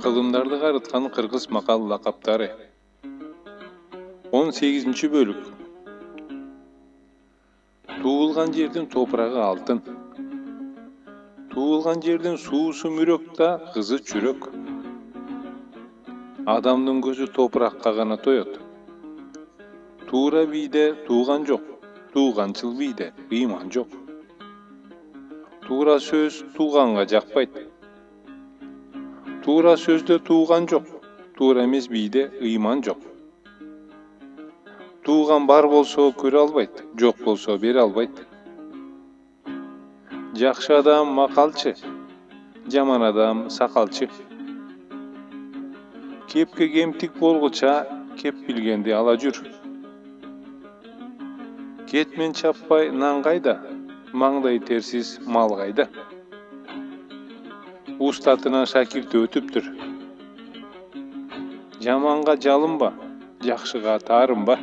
Kılımdardı garıtkan Kırgız makal lakaptары. 18. bölük. Tuğulgan жердин topuragı altın. Tuğulgan жердин suusu mürök da kızı çürök. Adamdın gözü toprakka gana toyot. Tuğra biyde tuğgan jok, tuğgançıl biyde iman jok. Tuğra söz tuğganга jakpayt. Tuğra sözde tuğgan jok, tuğra emes biyde iman jok. Tuğgan bar bolso körө albayt, jok bolso beре albayt. Jakşı adam makalçı, jaman adam sakalçı. Kepke kemtik bolguça, kep bilgendi ala jür. Ketmen çapпай нан кайда, маңдай терсиз мал кайда. Уstatынан шакирти өтүптүр. Жаманга жалынба, жакшыга таарынба.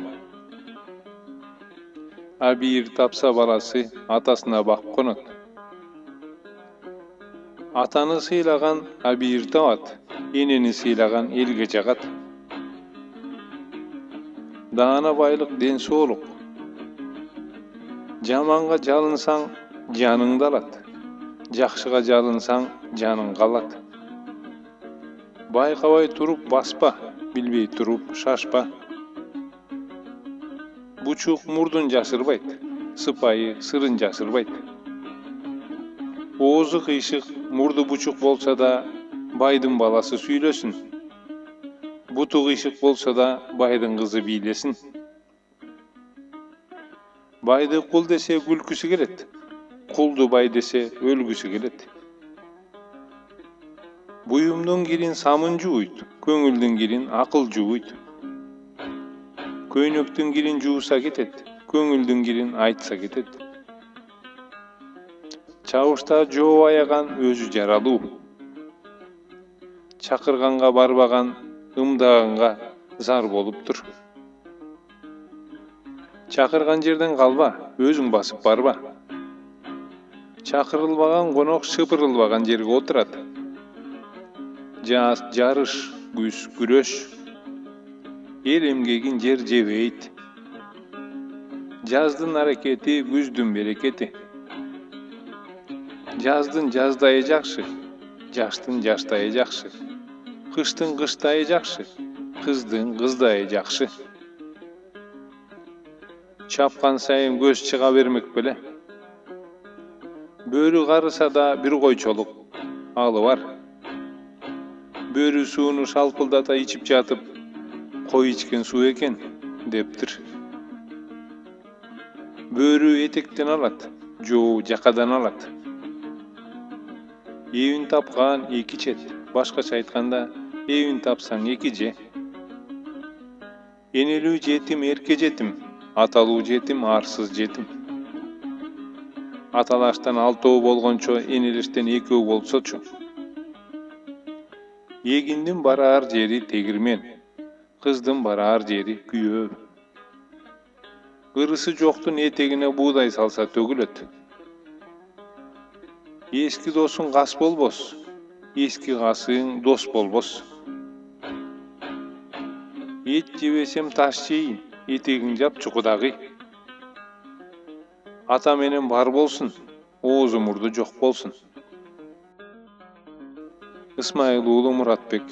Абийир тапса баласы атасына бак конот. Атаны сыйлаган абийир табат, энени сыйлаган элге жагат. Даана байлык ден соолук. Жаманга жалынсаң жаныңды алат. Жакшыга жалынсаң жаның калат. Байкабай туруп баспа, билбей туруп шашпа. Бучук мурдун жашырбайт, сыпайы сырын жашырбайт. Оозу кыйшык, мурду бучук болса да байдын баласы сүйлөсүн. Буту кыйшык болса да байдын кызы бийлесин. Байды кул десе күлкүсү келет, кулду бай десе өлгүсү келет. Буюмдун кирин самын жууйт, көңүлдүн кирин акыл жууйт. Көйнөктүн кирин жууса кетет, көңүлдүн кирин айтса кетет. Чабышта жооп аяган өзү жаралуу. Чакырганга барбаган ымдаганга зар болуптур. Чакырган жерден калба, өзүң басып барба. Чакырылбаган конок шыпырылбаган жерге отурат. Жаз жарыш, күз күрөш. Эл эмгегин жер жебейт. Жаздын аракети, күздүн берекети. Жаздын жаздайы жакшы, жаштын жаштайы жакшы. Кыштын кыштайы жакшы, кыздын кыздайы жакшы. Чапкан сайын көз чыга бермек беле. Бөрү карыса да бир койчолук алы бар. Бөрү сууну шалпылдата ичип жатып, кой ичкен суу экен дептир. Бөрү этектен алат, жоо жакадан алат. Эвин тапкан эки чет, башкача айтканда, эвин тапсаң эки же. Энелүү жетим эрке жетим. Аталуу жетим, арсыз жетим. Аталаштан 6 болгончо, энелештен 2 болсочу. Эгиндин бараар жери тегирмен, кыздын бараар жери күйөө. Ырысы жоктун этегине буудай салса төгүлөт. Эски досуң кас болбос, эски касың дос болбос. Эт жебесем таш жейин. Этегин жап чукудагы. Ата менен бар болсун, оозу мурду жок болсун. Ысмайыл уулу Муратбек